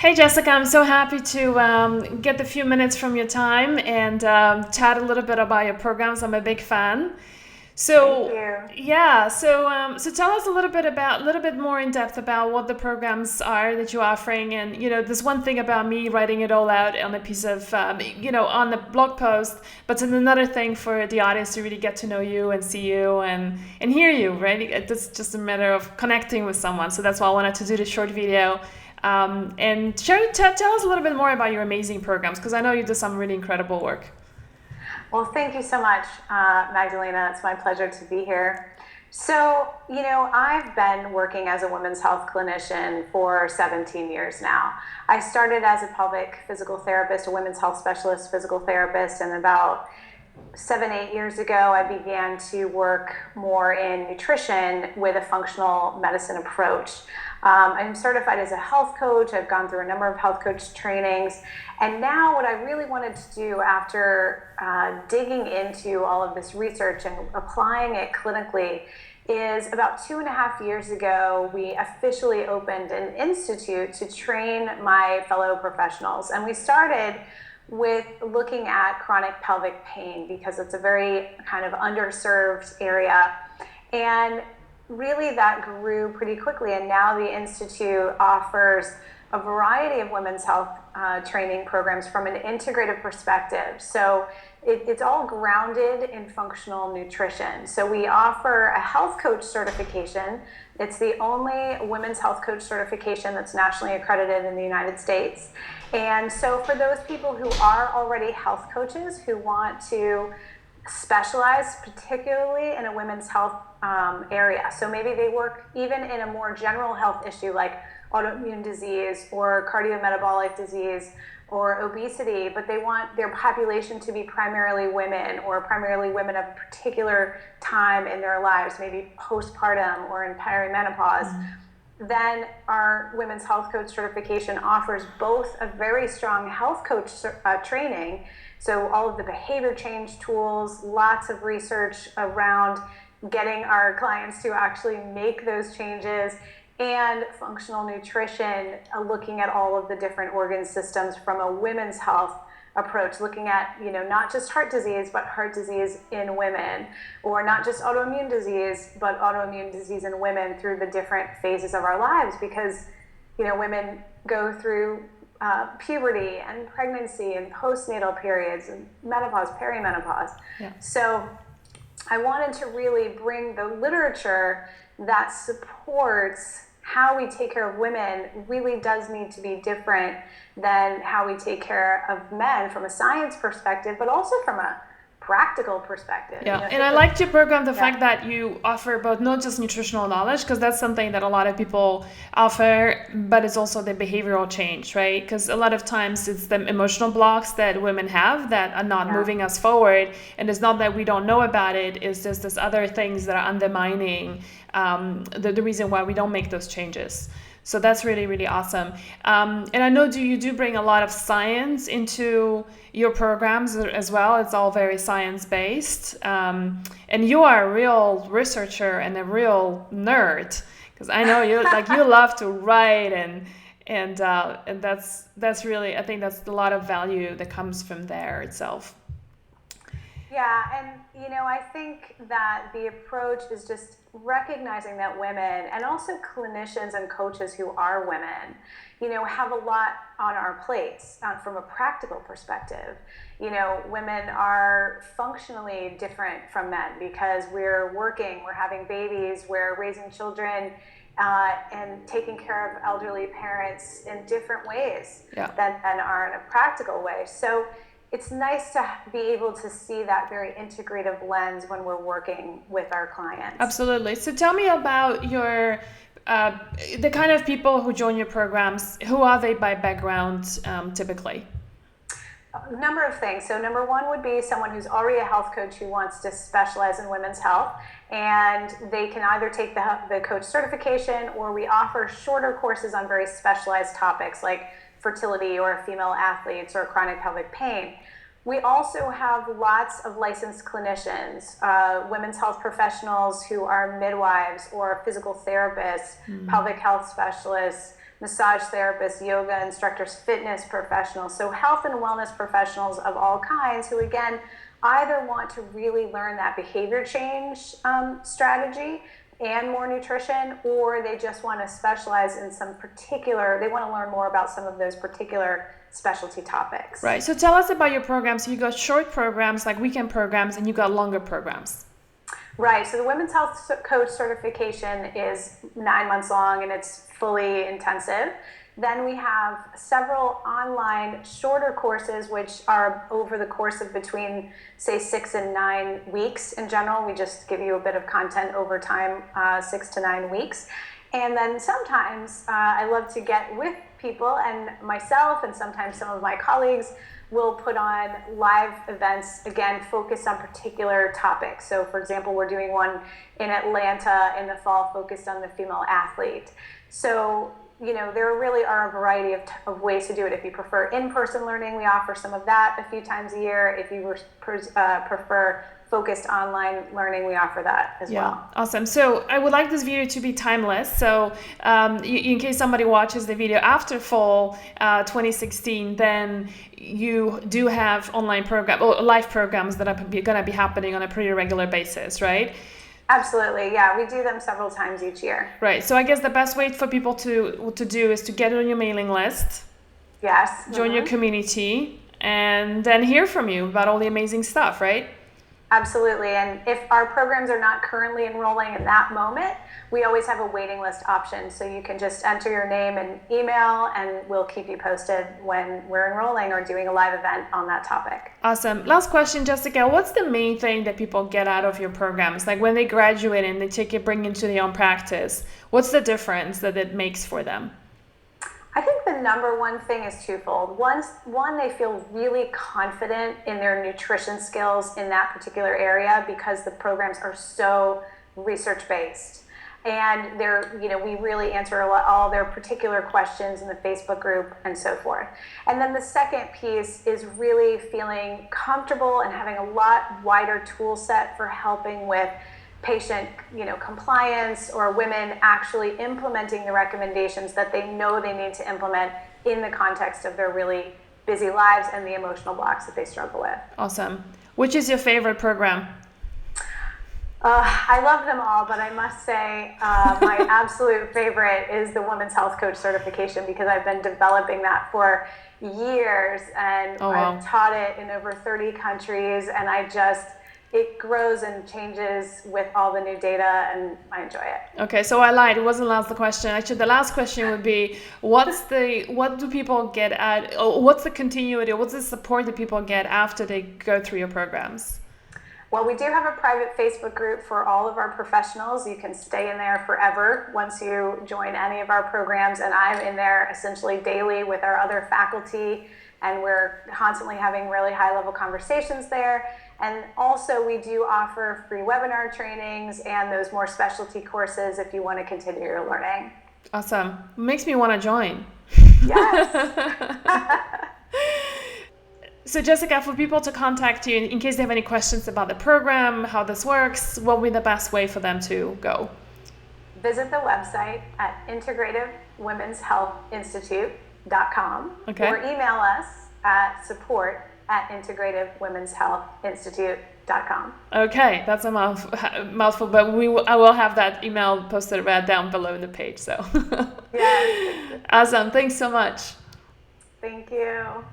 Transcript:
Hey Jessica, I'm so happy to get the few minutes from your time and chat a little bit about your programs. I'm a big fan. Thank So you. yeah, so tell us a little bit more in depth about what the programs are that you're offering, and there's one thing about me writing it all out on a piece of on the blog post, but it's another thing for the audience to really get to know you and see you and hear you, right? It's just a matter of connecting with someone. So that's why I wanted to do the short video. And tell us a little bit more about your amazing programs because I know you do some really incredible work. Well, thank you so much, Magdalena. It's my pleasure to be here. I've been working as a women's health clinician for 17 years now. I started as a pelvic physical therapist, a women's health specialist physical therapist, and about 7, 8 years ago, I began to work more in nutrition with a functional medicine approach. I'm certified as a health coach. I've gone through a number of health coach trainings. And now, what I really wanted to do after digging into all of this research and applying it clinically is about 2.5 years ago, we officially opened an institute to train my fellow professionals. And we started with looking at chronic pelvic pain because it's a very kind of underserved area. And really that grew pretty quickly. And now the Institute offers a variety of women's health training programs from an integrative perspective. So it's all grounded in functional nutrition. So we offer a health coach certification. It's the only women's health coach certification that's nationally accredited in the United States. And so for those people who are already health coaches who want to specialize particularly in a women's health area. So maybe they work even in a more general health issue like autoimmune disease or cardiometabolic disease or obesity, but they want their population to be primarily women or primarily women of a particular time in their lives, maybe postpartum or in perimenopause. Then our women's health coach certification offers both a very strong health coach training, so all of the behavior change tools, lots of research around getting our clients to actually make those changes, and functional nutrition, looking at all of the different organ systems from a women's health approach, looking at not just heart disease but heart disease in women, or not just autoimmune disease but autoimmune disease in women through the different phases of our lives, because women go through puberty and pregnancy and postnatal periods and menopause, perimenopause. Yeah. So I wanted to really bring the literature that supports how we take care of women really does need to be different than how we take care of men from a science perspective, but also from a practical perspective. Yeah, and I liked your program, the Yeah. fact that you offer both not just nutritional knowledge, because that's something that a lot of people offer, but it's also the behavioral change, right? Because a lot of times it's the emotional blocks that women have that are not Yeah. moving us forward. And it's not that we don't know about it, it's just this other things that are undermining the reason why we don't make those changes. So that's really, really awesome. And I know you do bring a lot of science into your programs as well. It's all very science based. And you are a real researcher and a real nerd, because I know you you love to write and that's really, I think that's a lot of value that comes from there itself. Yeah, and I think that the approach is just recognizing that women and also clinicians and coaches who are women, have a lot on our plates from a practical perspective. Women are functionally different from men because we're working, we're having babies, we're raising children, and taking care of elderly parents in different ways Yeah. than men are in a practical way. So it's nice to be able to see that very integrative lens when we're working with our clients. Absolutely. So tell me about uh, the kind of people who join your programs. Who are they by background, typically? A number of things. So number one would be someone who's already a health coach who wants to specialize in women's health, and they can either take the coach certification, or we offer shorter courses on very specialized topics like fertility or female athletes or chronic pelvic pain. We also have lots of licensed clinicians, women's health professionals who are midwives or physical therapists, pelvic health specialists, massage therapists, yoga instructors, fitness professionals, so health and wellness professionals of all kinds who, again, either want to really learn that behavior change strategy and more nutrition, or they just want to specialize in some particular, they want to learn more about some of those particular specialty topics. Right. So tell us about your programs. So you got short programs, like weekend programs, and you got longer programs. Right. So the Women's Health Coach certification is 9 months long and it's fully intensive. Then we have several online shorter courses, which are over the course of between, say, 6 and 9 weeks in general. We just give you a bit of content over time, 6 to 9 weeks. And then sometimes I love to get with people, and myself and sometimes some of my colleagues will put on live events, again, focused on particular topics. So for example, we're doing one in Atlanta in the fall focused on the female athlete. So, you know, there really are a variety of ways to do it. If you prefer in-person learning, we offer some of that a few times a year. If you prefer focused online learning, we offer that as well. Awesome. So I would like this video to be timeless. So in case somebody watches the video after fall 2016, then you do have online program or live programs that are going to be happening on a pretty regular basis, right? Absolutely. Yeah, we do them several times each year. Right. So I guess the best way for people to do is to get on your mailing list. Yes. Join your community and then hear from you about all the amazing stuff, right? Absolutely. And if our programs are not currently enrolling in that moment, we always have a waiting list option. So you can just enter your name and email, and we'll keep you posted when we're enrolling or doing a live event on that topic. Awesome. Last question, Jessica. What's the main thing that people get out of your programs? Like when they graduate and they take it, bring it into their own practice, what's the difference that it makes for them? I think the number one thing is twofold. One, they feel really confident in their nutrition skills in that particular area because the programs are so research-based. And we really answer all their particular questions in the Facebook group and so forth. And then the second piece is really feeling comfortable and having a lot wider tool set for helping with patient, compliance, or women actually implementing the recommendations that they know they need to implement in the context of their really busy lives and the emotional blocks that they struggle with. Awesome. Which is your favorite program? I love them all, but I must say my absolute favorite is the Women's Health Coach certification because I've been developing that for years and I've taught it in over 30 countries, and it grows and changes with all the new data, and I enjoy it. Okay, so I lied. It wasn't the last question. Actually, the last question would be, what do people get what's the continuity, or what's the support that people get after they go through your programs? Well, we do have a private Facebook group for all of our professionals. You can stay in there forever once you join any of our programs, and I'm in there essentially daily with our other faculty, and we're constantly having really high-level conversations there. And also we do offer free webinar trainings and those more specialty courses if you want to continue your learning. Awesome. Makes me want to join. Yes. So Jessica, for people to contact you in case they have any questions about the program, how this works, what would be the best way for them to go? Visit the website at integrativewomenshealthinstitute.com or email us at support@integrativewomenshealthinstitute.com. Okay, that's a mouthful, but I will have that email posted right down below in the page. So, yes. Awesome. Thanks so much. Thank you.